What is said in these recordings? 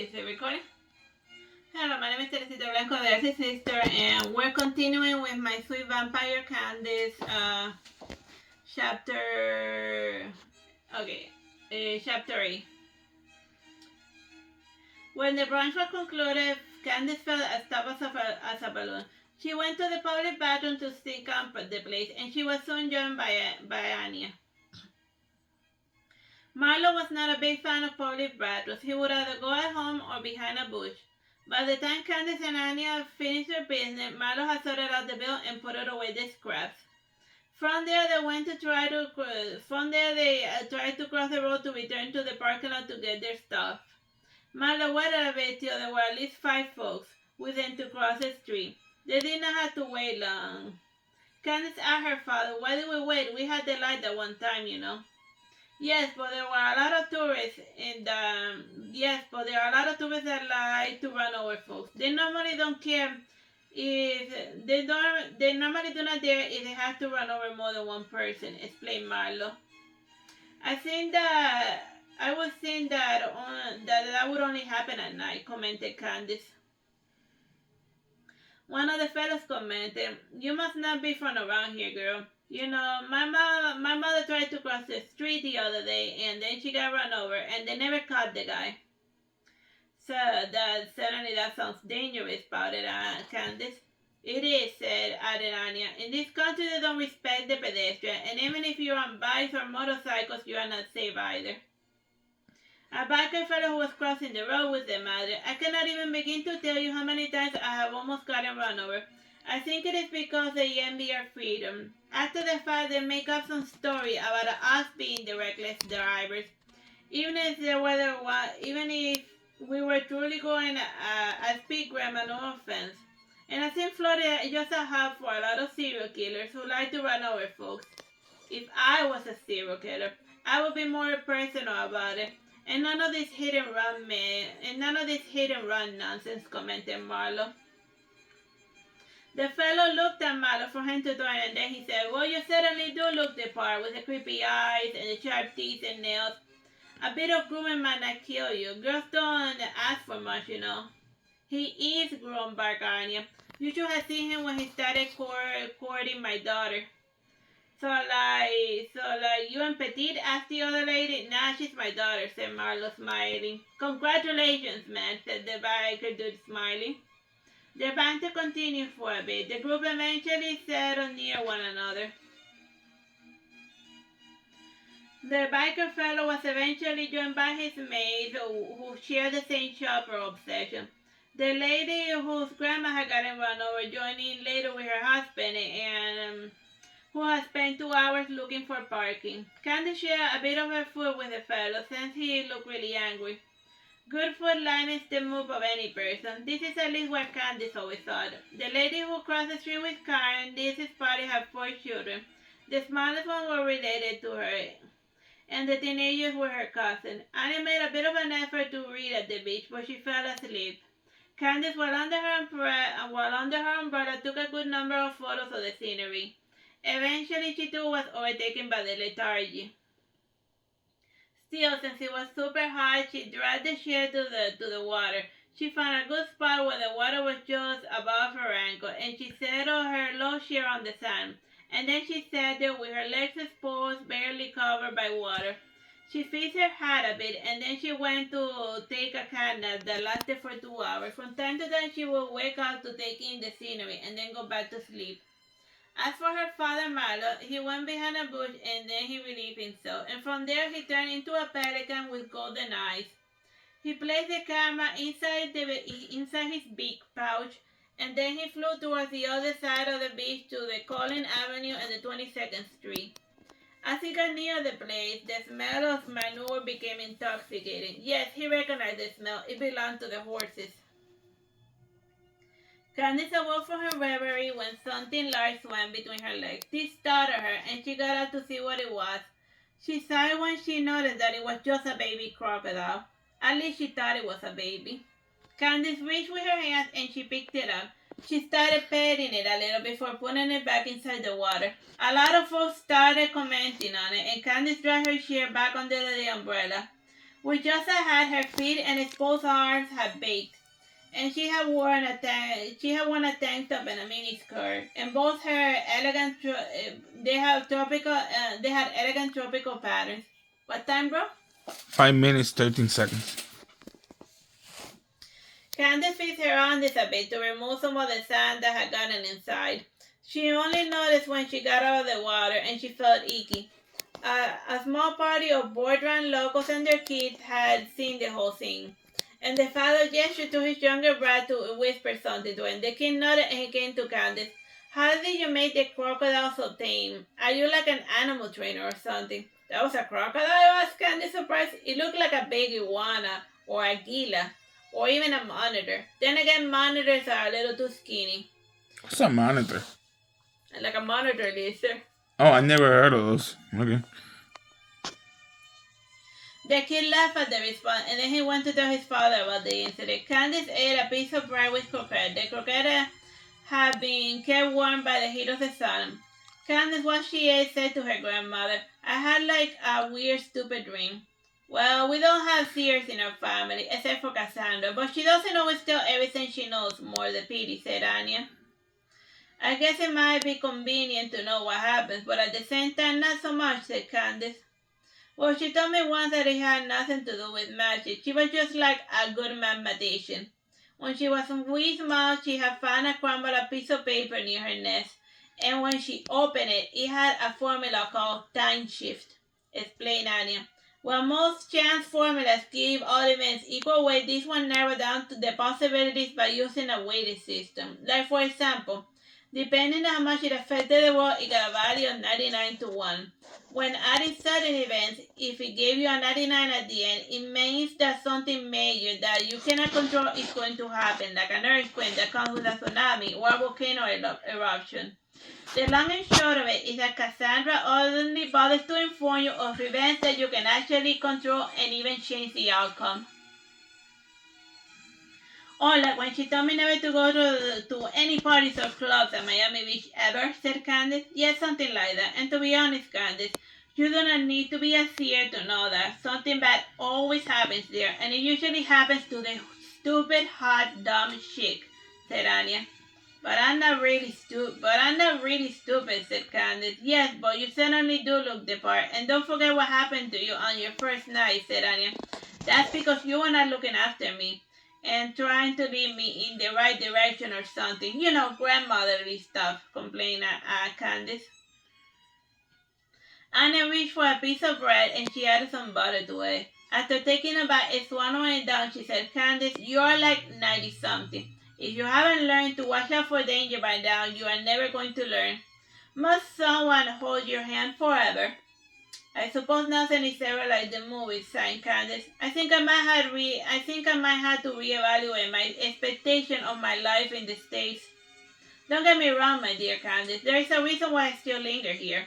Is it recording? Hello, my name is Teresita Blanco, the artsysister, and we're continuing with my sweet vampire Candice chapter. Chapter 8. When the brunch was concluded, Candice felt as tough as a balloon. She went to the public bathroom to stink up the place, and she was soon joined by Anya. Marlow was not a big fan of public bathrooms. He would either go at home or behind a bush. By the time Candice and Anya finished their business, Marlow had sorted out the bill and put away the scraps. From there, they tried to cross the road to return to the parking lot to get their stuff. Marlow waited a bit till there were at least 5 folks within to cross the street. They did not have to wait long. Candice asked her father, "Why did we wait? We had the light that one time, you know." Yes, but there were a lot of tourists that like to run over folks. They normally don't care if they normally do not dare if they have to run over more than one person, explained Marlow. I would think that would only happen at night, commented Candice. One of the fellows commented, "You must not be from around here, girl. You know, my mother tried to cross the street the other day, and then she got run over, and they never caught the guy." So that sounds dangerous, pouted Candice. "It is," added Anya. "In this country, they don't respect the pedestrian, and even if you're on bikes or motorcycles, you are not safe either." A biker fellow who was crossing the road with the mother. "I cannot even begin to tell you how many times I have almost gotten run over. I think it is because they envy our freedom. After the fact, they make up some story about us being the reckless drivers, even if we were truly going at speed grammar, no offense. And I think Florida is just a hub for a lot of serial killers who like to run over folks. If I was a serial killer, I would be more personal about it. And none of this hit and run nonsense," commented Marlow. The fellow looked at Marlow for him to turn, and then he said, "Well, you certainly do look the part with the creepy eyes and the sharp teeth and nails. A bit of grooming might not kill you. Girls don't ask for much, you know." "He is grown," barked Anya. "You should have seen him when he started courting my daughter." So like you and Petite?" asked the other lady. "Nah, she's my daughter," said Marlow, smiling. "Congratulations, man," said the biker dude, smiling. The banter continued for a bit. The group eventually settled near one another. The biker fellow was eventually joined by his mate, who shared the same shopper obsession. The lady whose grandma had gotten run over joined in later with her husband, and who had spent 2 hours looking for parking. Candice shared a bit of her food with the fellow, since he looked really angry. Good food lightens the mood of any person. This is at least what Candice always thought. The lady who crossed the street with Candice's party had 4 children. The smallest ones were related to her, and the teenagers were her cousin. Anya made a bit of an effort to read at the beach, but she fell asleep. Candice, while under her umbrella, took a good number of photos of the scenery. Eventually, she too was overtaken by the lethargy. Still, since it was super hot, she dragged the chair to the water. She found a good spot where the water was just above her ankle, and she settled her low chair on the sand. And then she sat there with her legs exposed, barely covered by water. She fixed her hat a bit, and then she went to take a cat nap that lasted for 2 hours. From time to time, she would wake up to take in the scenery, and then go back to sleep. As for her father, Marlow, he went behind a bush, and then he relieved himself, and from there he turned into a pelican with golden eyes. He placed the camera inside his big pouch, and then he flew towards the other side of the beach to the Collin Avenue and the 22nd Street. As he got near the place, the smell of manure became intoxicating. Yes, he recognized the smell. It belonged to the horses. Candice awoke from her reverie when something large swam between her legs. This startled her, and she got up to see what it was. She sighed when she noticed that it was just a baby crocodile. At least she thought it was a baby. Candice reached with her hands, and she picked it up. She started petting it a little before putting it back inside the water. A lot of folks started commenting on it, and Candice dragged her chair back under the umbrella. which just had her feet and exposed arms had baked, and she had worn a tank top and a mini skirt, and both her they had elegant tropical patterns. What time, bro? 5 minutes, 13 seconds. Candice fixed her on this a bit to remove some of the sand that had gotten inside. She only noticed when she got out of the water and she felt icky. A small party of board-run locals and their kids had seen the whole thing, and the father gestured to his younger brother to whisper something to him. The kid nodded and he came to Candice. How did you make the crocodile so tame? Are you like an animal trainer or something? That was a crocodile, asked Candice, surprised. It looked like a big iguana or a gila or even a monitor. Then again, monitors are a little too skinny. What's a monitor? Like a monitor lizard. Oh, I never heard of those. Okay. The kid laughed at the response, and then he went to tell his father about the incident. Candice ate a piece of bread with croquette. The croquette had been kept warm by the heat of the sun. Candice, what she ate, said to her grandmother, I had like a weird, stupid dream. Well, we don't have seers in our family, except for Cassandra, but she doesn't always tell everything she knows, more the pity, said Anya. I guess it might be convenient to know what happens, but at the same time, not so much, said Candice. Well, she told me once that it had nothing to do with magic. She was just like a good mathematician. When she was wee small, she had found a crumbled piece of paper near her nest, and when she opened it, it had a formula called time shift, explained Anya. While most chance formulas give all events equal weight, this one narrowed down to the possibilities by using a weighted system. Like, for example, depending on how much it affected the world, it got a value of 99 to 1. When adding certain events, if it gave you a 99 at the end, it means that something major that you cannot control is going to happen, like an earthquake that comes with a tsunami or a volcano eruption. The long and short of it is that Cassandra only bothers to inform you of events that you can actually control and even change the outcome. Or like when she told me never to go to any parties or clubs at Miami Beach ever, said Candice. Yes, something like that. And to be honest, Candice, you do not need to be a seer to know that something bad always happens there, and it usually happens to the stupid, hot, dumb chick, said Anya. But I'm not really stupid, said Candice. Yes, but you certainly do look the part. And don't forget what happened to you on your first night, said Anya. That's because you were not looking after me and trying to lead me in the right direction or something. You know, grandmotherly stuff, complained Candice. Anna reached for a piece of bread and she added some butter to it. After taking a bite and swallowing it down, she said, Candice, you're like 90-something. If you haven't learned to watch out for danger by now, you are never going to learn. Must someone hold your hand forever? I suppose nothing is ever like the movies, sighed Candice. I think I might have to reevaluate my expectation of my life in the States. Don't get me wrong, my dear Candice. There is a reason why I still linger here.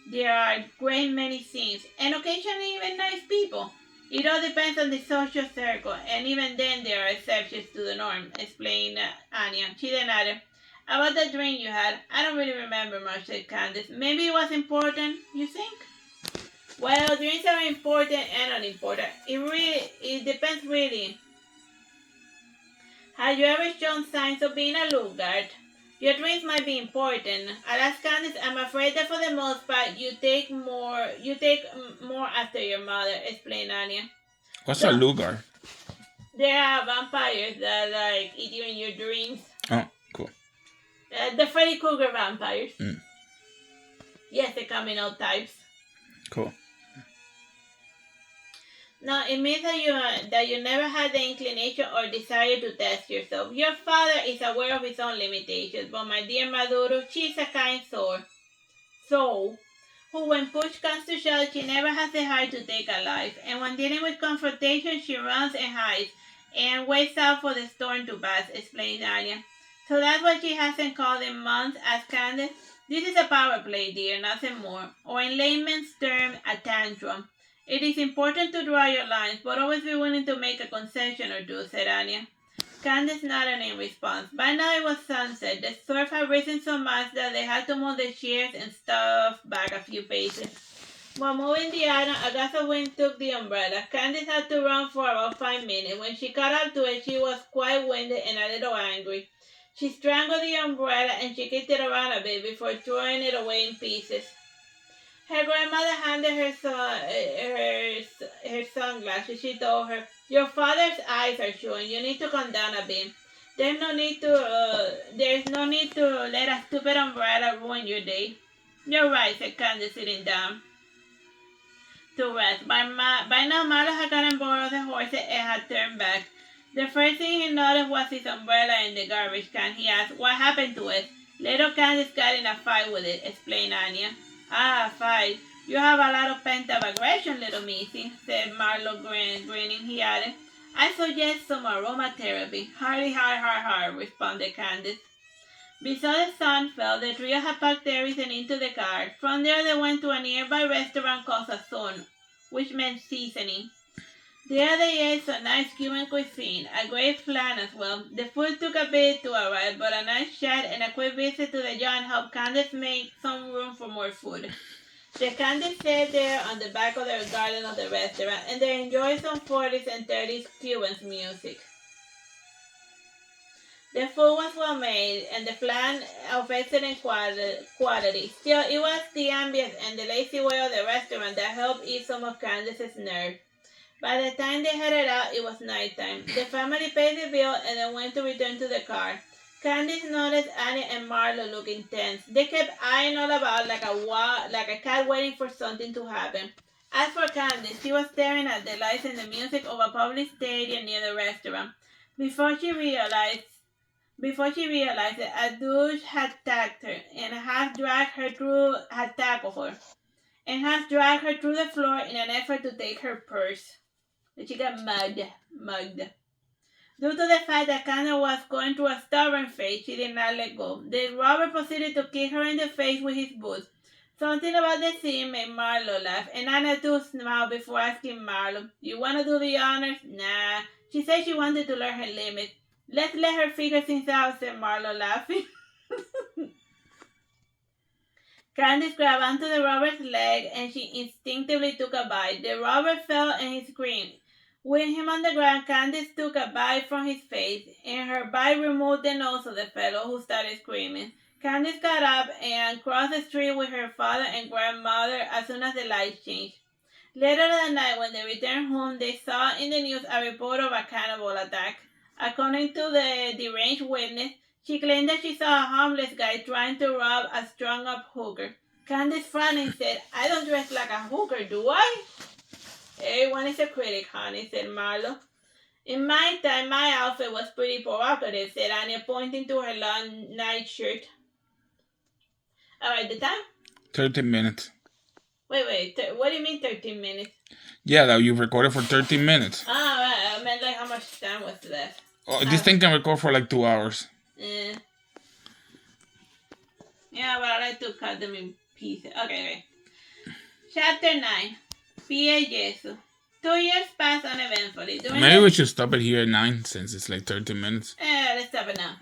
There are a great many things, and occasionally even nice people. It all depends on the social circle, and even then there are exceptions to the norm, explained Anya. She then added, about the dream you had, I don't really remember much, said Candice. Maybe it was important, you think? Well, dreams are important and unimportant. It depends really. Have you ever shown signs of being a lookout? Your dreams might be important. Alas, Candice, I'm afraid that for the most part, you take more after your mother, explained Anya. What's a lookout? There are vampires that like eat you in your dreams. Oh, cool. The Freddy Krueger vampires. Mm. Yes, they come in all types. Cool. No, it means that you never had the inclination or desire to test yourself. Your father is aware of his own limitations, but my dear Maduro, she's a kind soul who, when push comes to shove, she never has the heart to take a life. And when dealing with confrontation, she runs and hides and waits out for the storm to pass, explained Anya. So that's why she hasn't called in months, asked Candice. This is a power play, dear, nothing more. Or in layman's terms, a tantrum. It is important to draw your lines, but always be willing to make a concession or two, said Anya. Candice nodded in response. By now it was sunset. The surf had risen so much that they had to move the chairs and stuff back a few paces. While moving the item, a gust of wind took the umbrella. Candice had to run for about 5 minutes. When she caught up to it, she was quite winded and a little angry. She strangled the umbrella and she kicked it around a bit before throwing it away in pieces. Her grandmother handed her sunglasses. She told her, "Your father's eyes are showing. You need to calm down a bit. There's no need to let a stupid umbrella ruin your day." "You're right," said Candice, sitting down to rest. By now, Marlow had gotten bored of the horses and had turned back. The first thing he noticed was his umbrella in the garbage can. He asked, "What happened to it?" "Little Candice got in a fight with it," explained Anya. "Ah, a fight. You have a lot of pent-up aggression, little missy," said Marlow, grinning. He added, "I suggest some aromatherapy." "Hardy, hard," responded Candice. Before the sun fell, the trio had packed everything into the car. From there, they went to a nearby restaurant called Sazon, which meant seasoning. There they ate some nice Cuban cuisine, a great flan as well. The food took a bit to arrive, but a nice chat and a quick visit to the yard helped Candice make some room for more food. The Candice sat there on the back of the garden of the restaurant, and they enjoyed some 40s and 30s Cuban music. The food was well made, and the flan of excellent quality. Still, it was the ambience and the lazy way of the restaurant that helped ease some of Candice's nerves. By the time they headed out, it was nighttime. The family paid the bill and then went to return to the car. Candice noticed Anya and Marlow looking tense. They kept eyeing all about like a cat waiting for something to happen. As for Candice, she was staring at the lights and the music of a public stadium near the restaurant. Before she realized it, a douche had tackled her and had dragged her through the floor in an effort to take her purse. And she got mugged. Due to the fact that Candice was going through a stubborn phase, she did not let go. The robber proceeded to kick her in the face with his boots. Something about the scene made Marlow laugh, and Anna too smiled before asking Marlow, "You want to do the honors?" "Nah." She said she wanted to learn her limits. "Let's let her figure things out," said Marlow, laughing. Candice grabbed onto the robber's leg, and she instinctively took a bite. The robber fell and he screamed. With him on the ground, Candice took a bite from his face, and her bite removed the nose of the fellow, who started screaming. Candice got up and crossed the street with her father and grandmother as soon as the lights changed. Later that night, when they returned home, they saw in the news a report of a cannibal attack. According to the deranged witness, she claimed that she saw a homeless guy trying to rob a strung-up hooker. Candice frowned and said, "I don't dress like a hooker, do I?" "Everyone is a critic, honey," said Marlow. "In my time, my outfit was pretty provocative," said Anya, pointing to her long nightshirt. All right, the time? 13 minutes. Wait. What do you mean 13 minutes? Yeah, that you recorded for 13 minutes. Ah, I meant like how much time was left. Oh, this thing can record for like 2 hours. Yeah, but I like to cut them in pieces. Okay. Chapter 9. Pie Jesu. 2 years passed uneventfully. Maybe we should stop it here at 9 since it's like 13 minutes. Let's stop it now.